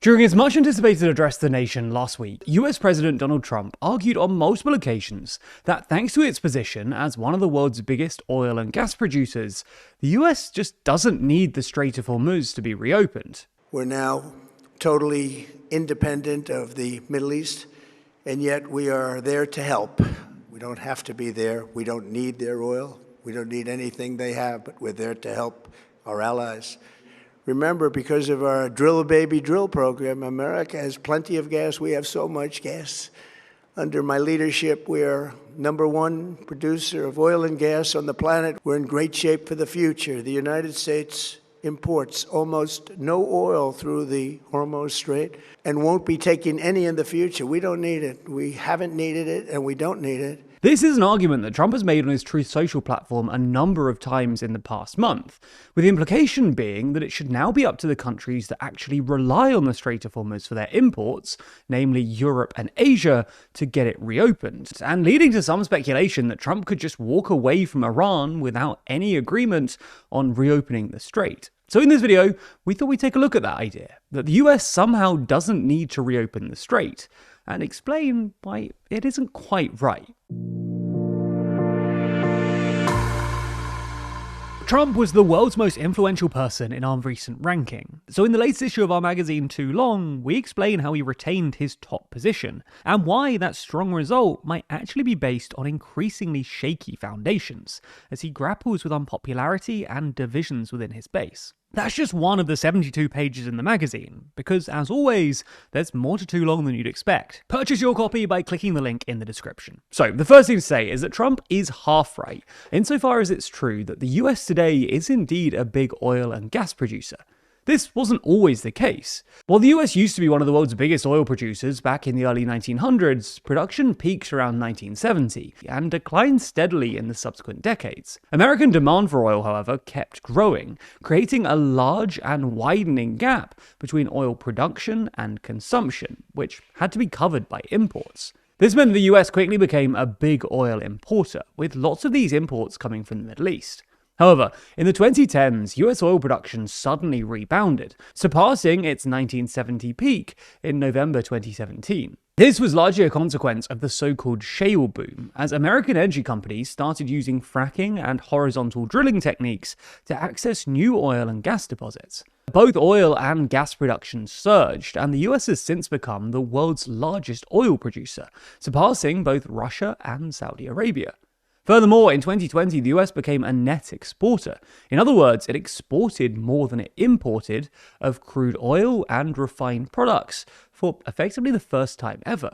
During his much anticipated address to the nation last week, US President Donald Trump argued on multiple occasions that thanks to its position as one of the world's biggest oil and gas producers, the US just doesn't need the Strait of Hormuz to be reopened. We're now totally independent of the Middle East, and yet we are there to help. We don't have to be there. We don't need their oil. We don't need anything they have, but we're there to help our allies. Remember, because of our drill baby drill program, America has plenty of gas. We have so much gas. Under my leadership, we are #1 producer of oil and gas on the planet. We're in great shape for the future. The United States imports almost no oil through the Hormuz Strait and won't be taking any in the future. We don't need it. We haven't needed it, and we don't need it. This is an argument that Trump has made on his Truth Social platform a number of times in the past month, with the implication being that it should now be up to the countries that actually rely on the Strait of Hormuz for their imports, namely Europe and Asia, to get it reopened, and leading to some speculation that Trump could just walk away from Iran without any agreement on reopening the strait. So in this video, we thought we'd take a look at that idea, that the US somehow doesn't need to reopen the strait, and explain why it isn't quite right. Trump was the world's most influential person in our recent ranking. So in the latest issue of our magazine Too Long, we explain how he retained his top position, and why that strong result might actually be based on increasingly shaky foundations, as he grapples with unpopularity and divisions within his base. That's just one of the 72 pages in the magazine, because as always, there's more to Too Long than you'd expect. Purchase your copy by clicking the link in the description. So, the first thing to say is that Trump is half right, insofar as it's true that the US today is indeed a big oil and gas producer. This wasn't always the case. While the US used to be one of the world's biggest oil producers back in the early 1900s, production peaked around 1970 and declined steadily in the subsequent decades. American demand for oil, however, kept growing, creating a large and widening gap between oil production and consumption, which had to be covered by imports. This meant the US quickly became a big oil importer, with lots of these imports coming from the Middle East. However, in the 2010s, US oil production suddenly rebounded, surpassing its 1970 peak in November 2017. This was largely a consequence of the so-called shale boom, as American energy companies started using fracking and horizontal drilling techniques to access new oil and gas deposits. Both oil and gas production surged, and the US has since become the world's largest oil producer, surpassing both Russia and Saudi Arabia. Furthermore, in 2020, the US became a net exporter. In other words, it exported more than it imported of crude oil and refined products for effectively the first time ever.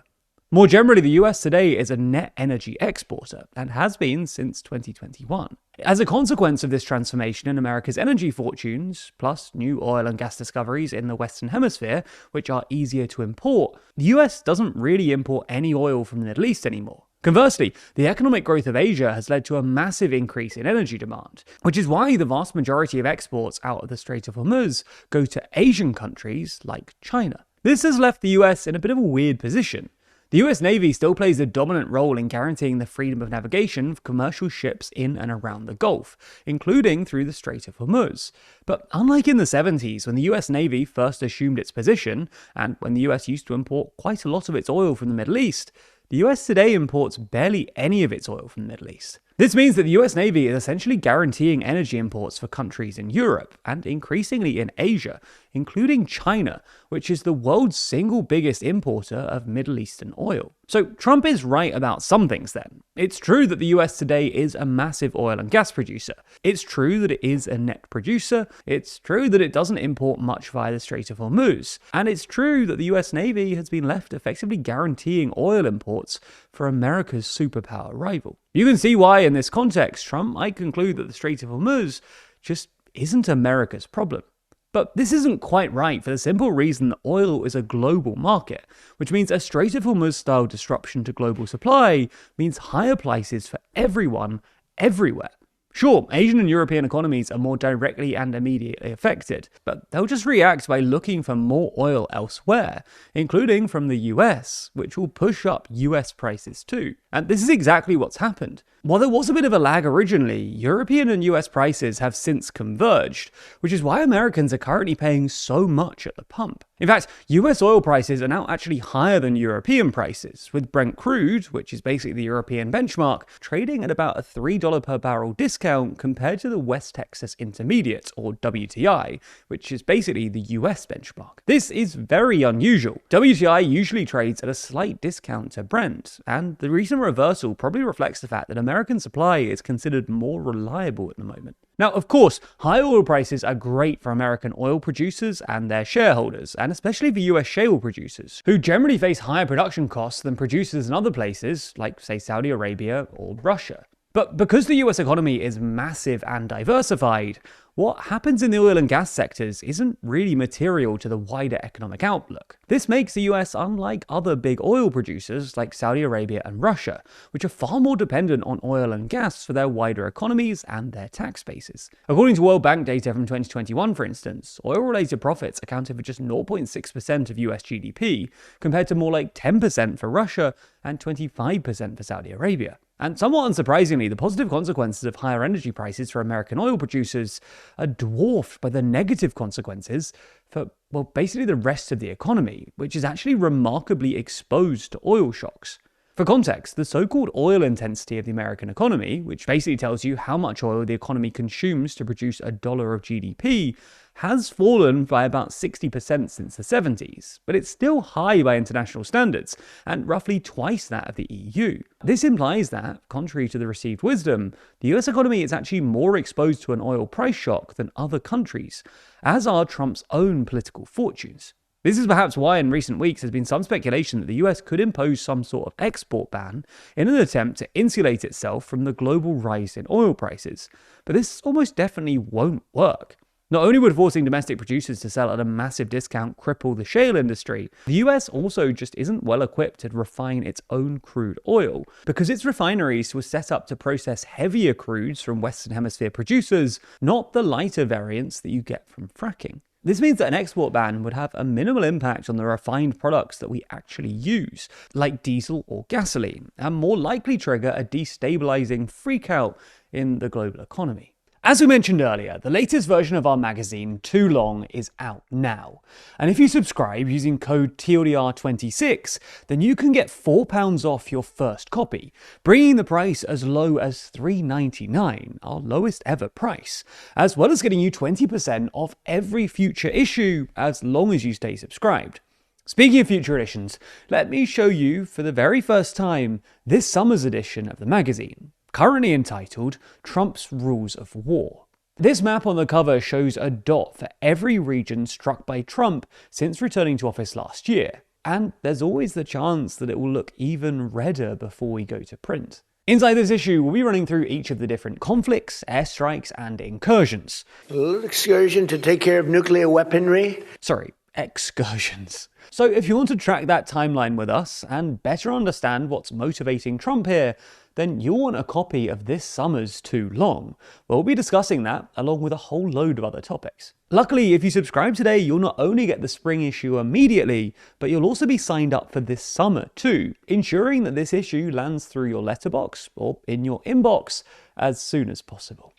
More generally, the US today is a net energy exporter, and has been since 2021. As a consequence of this transformation in America's energy fortunes, plus new oil and gas discoveries in the Western Hemisphere, which are easier to import, the US doesn't really import any oil from the Middle East anymore. Conversely, the economic growth of Asia has led to a massive increase in energy demand, which is why the vast majority of exports out of the Strait of Hormuz go to Asian countries like China. This has left the US in a bit of a weird position. The US Navy still plays a dominant role in guaranteeing the freedom of navigation of commercial ships in and around the Gulf, including through the Strait of Hormuz. But unlike in the 70s, when the US Navy first assumed its position, and when the US used to import quite a lot of its oil from the Middle East, the US today imports barely any of its oil from the Middle East. This means that the US Navy is essentially guaranteeing energy imports for countries in Europe, and increasingly in Asia, including China, which is the world's single biggest importer of Middle Eastern oil. So Trump is right about some things then. It's true that the US today is a massive oil and gas producer. It's true that it is a net producer. It's true that it doesn't import much via the Strait of Hormuz. And it's true that the US Navy has been left effectively guaranteeing oil imports for America's superpower rival. You can see why, in this context, Trump might conclude that the Strait of Hormuz just isn't America's problem. But this isn't quite right for the simple reason that oil is a global market, which means a Strait of Hormuz-style disruption to global supply means higher prices for everyone, everywhere. Sure, Asian and European economies are more directly and immediately affected, but they'll just react by looking for more oil elsewhere, including from the US, which will push up US prices too. And this is exactly what's happened. While there was a bit of a lag originally, European and US prices have since converged, which is why Americans are currently paying so much at the pump. In fact, US oil prices are now actually higher than European prices, with Brent crude, which is basically the European benchmark, trading at about a $3 per barrel discount compared to the West Texas Intermediate, or WTI, which is basically the US benchmark. This is very unusual. WTI usually trades at a slight discount to Brent, and the recent reversal probably reflects the fact that American supply is considered more reliable at the moment. Now, of course, high oil prices are great for American oil producers and their shareholders, and especially for US shale producers, who generally face higher production costs than producers in other places, like, say, Saudi Arabia or Russia. But because the US economy is massive and diversified, what happens in the oil and gas sectors isn't really material to the wider economic outlook. This makes the US unlike other big oil producers like Saudi Arabia and Russia, which are far more dependent on oil and gas for their wider economies and their tax bases. According to World Bank data from 2021, for instance, oil-related profits accounted for just 0.6% of US GDP, compared to more like 10% for Russia and 25% for Saudi Arabia. And somewhat unsurprisingly, the positive consequences of higher energy prices for American oil producers are dwarfed by the negative consequences for, well, basically the rest of the economy, which is actually remarkably exposed to oil shocks. For context, the so-called oil intensity of the American economy, which basically tells you how much oil the economy consumes to produce a dollar of GDP, has fallen by about 60% since the 70s, but it's still high by international standards, and roughly twice that of the EU. This implies that, contrary to the received wisdom, the US economy is actually more exposed to an oil price shock than other countries, as are Trump's own political fortunes. This is perhaps why in recent weeks there's been some speculation that the US could impose some sort of export ban in an attempt to insulate itself from the global rise in oil prices. But this almost definitely won't work. Not only would forcing domestic producers to sell at a massive discount cripple the shale industry, the US also just isn't well equipped to refine its own crude oil, because its refineries were set up to process heavier crudes from Western Hemisphere producers, not the lighter variants that you get from fracking. This means that an export ban would have a minimal impact on the refined products that we actually use, like diesel or gasoline, and more likely trigger a destabilizing freakout in the global economy. As we mentioned earlier, the latest version of our magazine, Too Long, is out now. And if you subscribe using code TLDR26, then you can get £4 off your first copy, bringing the price as low as $3.99, our lowest ever price, as well as getting you 20% off every future issue as long as you stay subscribed. Speaking of future editions, let me show you, for the very first time, this summer's edition of the magazine, currently entitled Trump's Rules of War. This map on the cover shows a dot for every region struck by Trump since returning to office last year, and there's always the chance that it will look even redder before we go to print. Inside this issue, we'll be running through each of the different conflicts, airstrikes, and incursions. A little excursion to take care of nuclear weaponry. Sorry, excursions. So if you want to track that timeline with us and better understand what's motivating Trump here, then you'll want a copy of this summer's Too Long. We'll be discussing that along with a whole load of other topics. Luckily, if you subscribe today, you'll not only get the spring issue immediately, but you'll also be signed up for this summer too, ensuring that this issue lands through your letterbox or in your inbox as soon as possible.